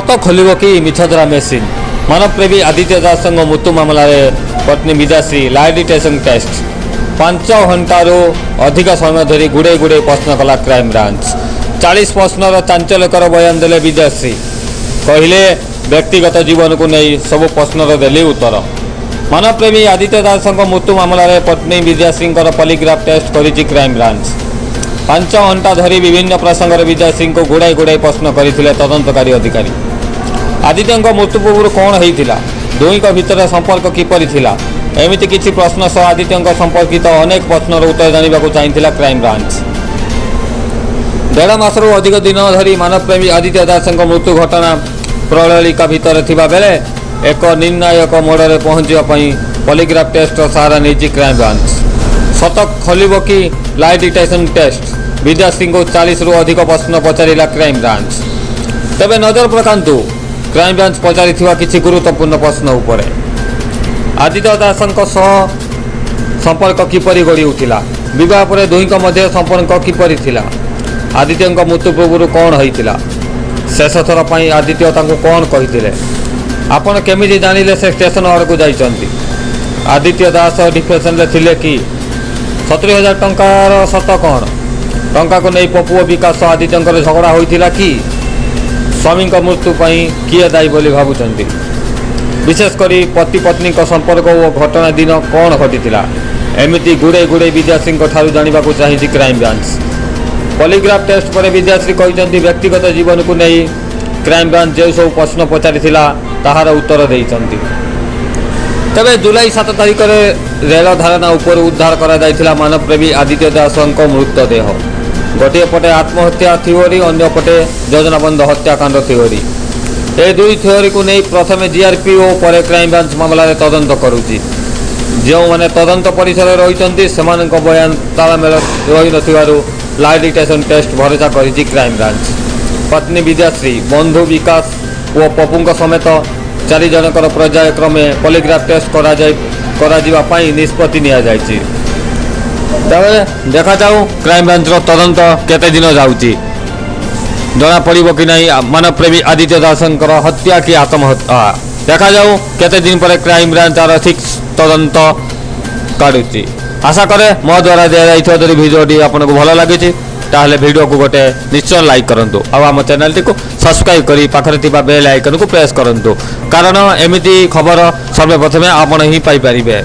सत खोल कि मिछधरा मेसीन मानवप्रेमी आदित्य दास मृत्यु मामलें पत्नी विद्याश्री लाई डिटेक्शन टेस्ट 5 घंटार अधिक समय धरी गुड़े गुड़े प्रश्न कला क्राइम ब्रांच 40 प्रश्नर चांचल्यकर बयान देले विद्याश्री कहले व्यक्तिगत जीवन को नहीं सब प्रश्नर देली उत्तर। मानवप्रेमी आदित्य दास मृत्यु मामलें पत्नी विद्याश्री पॉलीग्राफ टेस्ट करिछि क्राइम ब्रांच 5 घंटा धरी विभिन्न प्रसंग विद्याश्री को गुड़ाई गुड़ाई प्रश्न करते तदंतकारी अधिकारी। आदित्य मृत्यु पूर्व कौन होता दुई भितर संपर्क किपरि थिला एमिति किछि प्रश्न सह आदित्य संपर्कित अनेक प्रश्नर उत्तर जानिबाकु चाहिथिला क्राइम ब्रांच। 1.5 मासरू अधिक दिन धरी मानवप्रेमी आदित्य दास मृत्यु घटना प्रणालिका भितर थिबा बेले एक निर्णायक मोड़े पहुंचापी पॉलीग्राफ टेस्ट सहारा नहीं क्राइम ब्रांच। शतक खोल कि लाई डिटेक्शन टेस्ट विद्याश्री को 40 रु अधिक प्रश्न पचारा क्राइम ब्रांच। तेबे नजर पकांतु क्राइम ब्रांच पचारि किसी गुरुत्वपूर्ण प्रश्न उपरे। आदित्य दास संपर्क किपरि गढ़ी उठिला विवाह पर दुई मध्य संपर्क किपरि थिला आदित्य मृत्यु पूर्व कौन होता शेष थर पर आदित्य कौन कही आपण केमिति जानिले से स्टेशन आड़ को जाइछंती। आदित्य दास डिप्रेशन रे थिले कि 70,000 टंकार सत कौन टंका को नहीं पपु विकास आदित्य झगड़ा होता कि स्वामी मृत्यु किए दायी बोली भावुंट विशेषकर पति पत्नी संपर्क और घटना दिन कौन घटी एमती गुड़े गुड़े विद्याश्री जानवा चाहिए क्राइम ब्रांच। पॉलीग्राफ टेस्ट पर विद्याश्री कहते व्यक्तिगत जीवन को नहीं क्राइम ब्रांच जो सब प्रश्न पचारि ताहार उत्तर देइछंती। तेबे जुलाई 7 तारिख में रेल धारणा उपर उद्धार करा मानवप्रेमी आदित्य दास मृतदेह गोटे पटे आत्महत्या थिओरी अन्य पटे योजनाबंध हत्याकांड थिओरी ए दुई थिओरी को नहीं प्रथम जीआरपी और पर क्राइम ब्रांच मामलें तदंत करुच्ची। जो मैंने तदंत परिसर रही बयान तालमेल रही न लाई डिटेक्शन टेस्ट भरोसा करिछि क्राइम ब्रांच। पत्नी विद्याश्री बंधु विकास और पपुंक समेत 4 जनकर पर्यायक्रमे पॉलीग्राफ टेस्ट करा निष्पत्ति निया जायछि। देखा जाऊ क्राइम ब्रांच तदंत केते दिन जाउछि जना पड़िबो कि नहीं मानवप्रेमी आदित्य दास हत्या कि आत्महत्या देखा जाऊ केते दिन पर क्राइम ब्रांच ठीक तदंत काढ़ुछि। आशा करे मो द्वारा दिया भिडियोटी आपको भल लगी ताहले वीडियो को गोटे निश्चय लाइक करंतु आम चैनल टी को सब्सक्राइब करी पाखरे थिबा बेल आइकन को प्रेस करंतु कारण एमिति खबर सर्वप्रथमे आपण ही पाई परिबे।